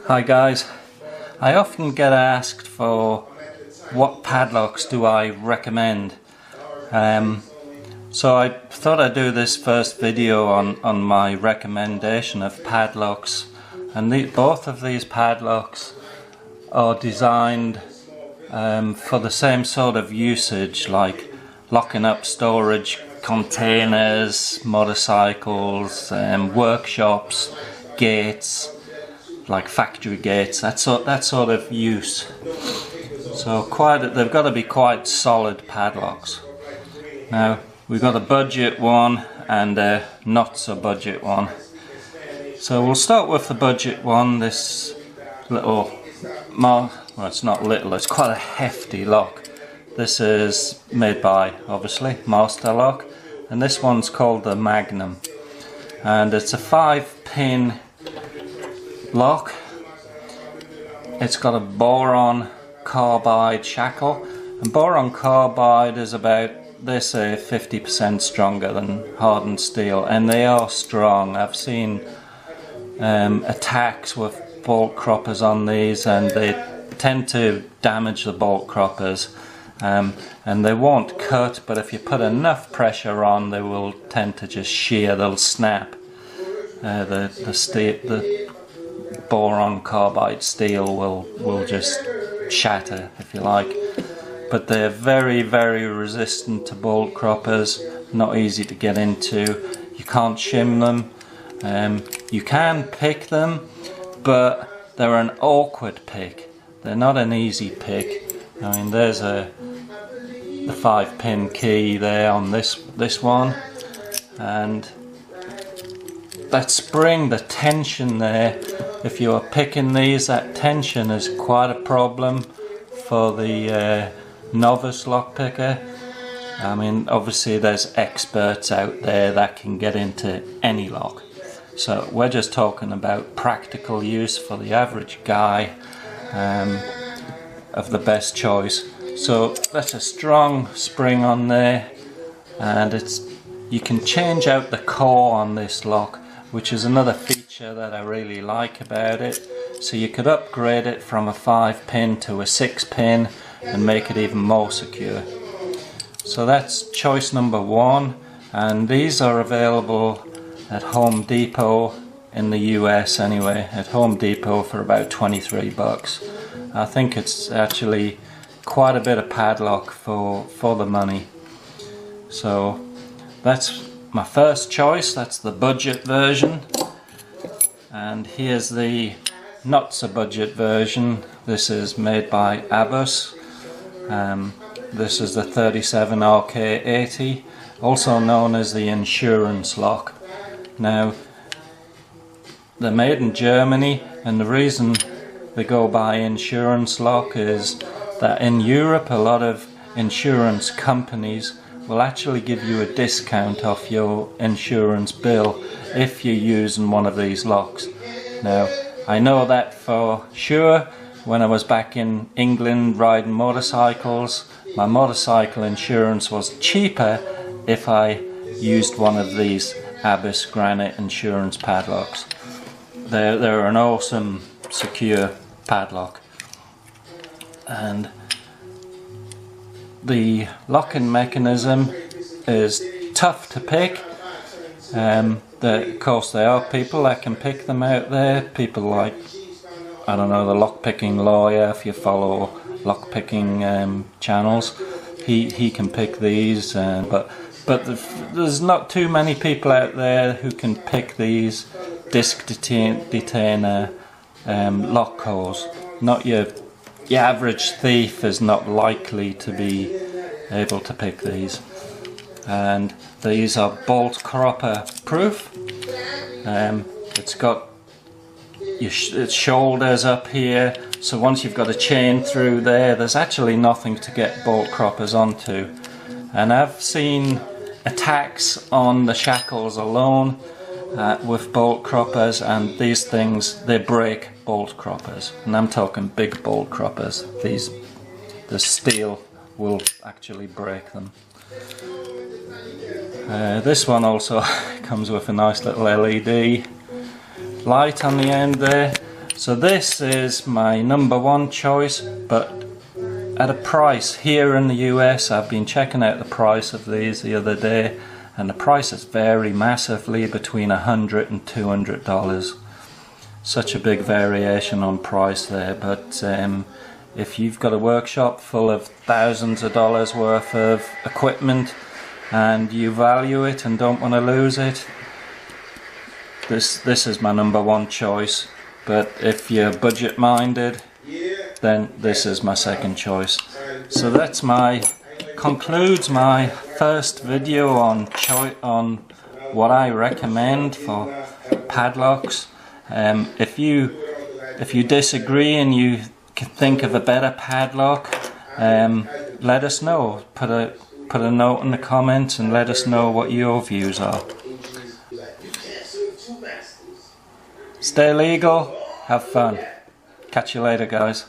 Hi guys, I often get asked for what padlocks do I recommend. So I thought I'd do this first video on my recommendation of padlocks, and both of these padlocks are designed for the same sort of usage, like locking up storage containers, motorcycles, workshops, gates, like factory gates, that sort of use. So they've got to be quite solid padlocks. Now we've got a budget one and a not so budget one. So we'll start with the budget one. This little, well, it's not little, it's quite a hefty lock. This is made by, obviously, Master Lock, and this one's called the Magnum, and it's a 5-pin lock. It's got a boron carbide shackle, and boron carbide is about, they say, 50% stronger than hardened steel, and they are strong. I've seen attacks with bolt croppers on these, and they tend to damage the bolt croppers, and they won't cut, but if you put enough pressure on, they will tend to just shear. They'll snap. The boron carbide steel will just shatter, if you like. But they're very, very resistant to bolt croppers, not easy to get into. You can't shim them. You can pick them, but they're an awkward pick. They're not an easy pick. I mean, there's the 5-pin key there on this one, and that spring, the tension there, if you are picking these, that tension is quite a problem for the novice lock picker. I mean, obviously there's experts out there that can get into any lock, so we're just talking about practical use for the average guy, of the best choice. So that's a strong spring on there, and you can change out the core on this lock, which is another feature that I really like about it. So you could upgrade it from a 5-pin to a 6-pin and make it even more secure. So that's choice number one, and these are available at Home Depot in the US anyway, at Home Depot for about 23 bucks. I think it's actually quite a bit of padlock for the money. So that's my first choice. That's the budget version, and here's the not so budget version. This is made by Abus. This is the 37RK80, also known as the insurance lock. Now, they're made in Germany, and the reason they go by insurance lock is that in Europe a lot of insurance companies will actually give you a discount off your insurance bill if you're using one of these locks. Now, I know that for sure. When I was back in England riding motorcycles, my motorcycle insurance was cheaper if I used one of these Abus granite insurance padlocks. They're an awesome secure padlock, and the locking mechanism is tough to pick. Of course, there are people that can pick them out there. People like, I don't know, the lock-picking lawyer, if you follow lock-picking channels, he can pick these. But there's not too many people out there who can pick these disc detainer lock cores. Not your average thief is not likely to be able to pick these. And these are bolt cropper proof. It's got its shoulders up here, so once you've got a chain through there's actually nothing to get bolt croppers onto. And I've seen attacks on the shackles alone with bolt croppers, and these things, they break bolt croppers, and I'm talking big bolt croppers. The steel will actually break them. This one also comes with a nice little LED light on the end there, So this is my number one choice, but at a price here in the US, I've been checking out the price of these the other day, and the prices vary massively between $100 and $200. Such a big variation on price there, but if you've got a workshop full of thousands of dollars worth of equipment and you value it and don't want to lose it, this is my number one choice. But if you're budget minded, then this is my second choice. So that's concludes my first video on what I recommend for padlocks. If you disagree and you can think of a better padlock, let us know. Put a note in the comments and let us know what your views are. Stay legal, have fun. Catch you later, guys.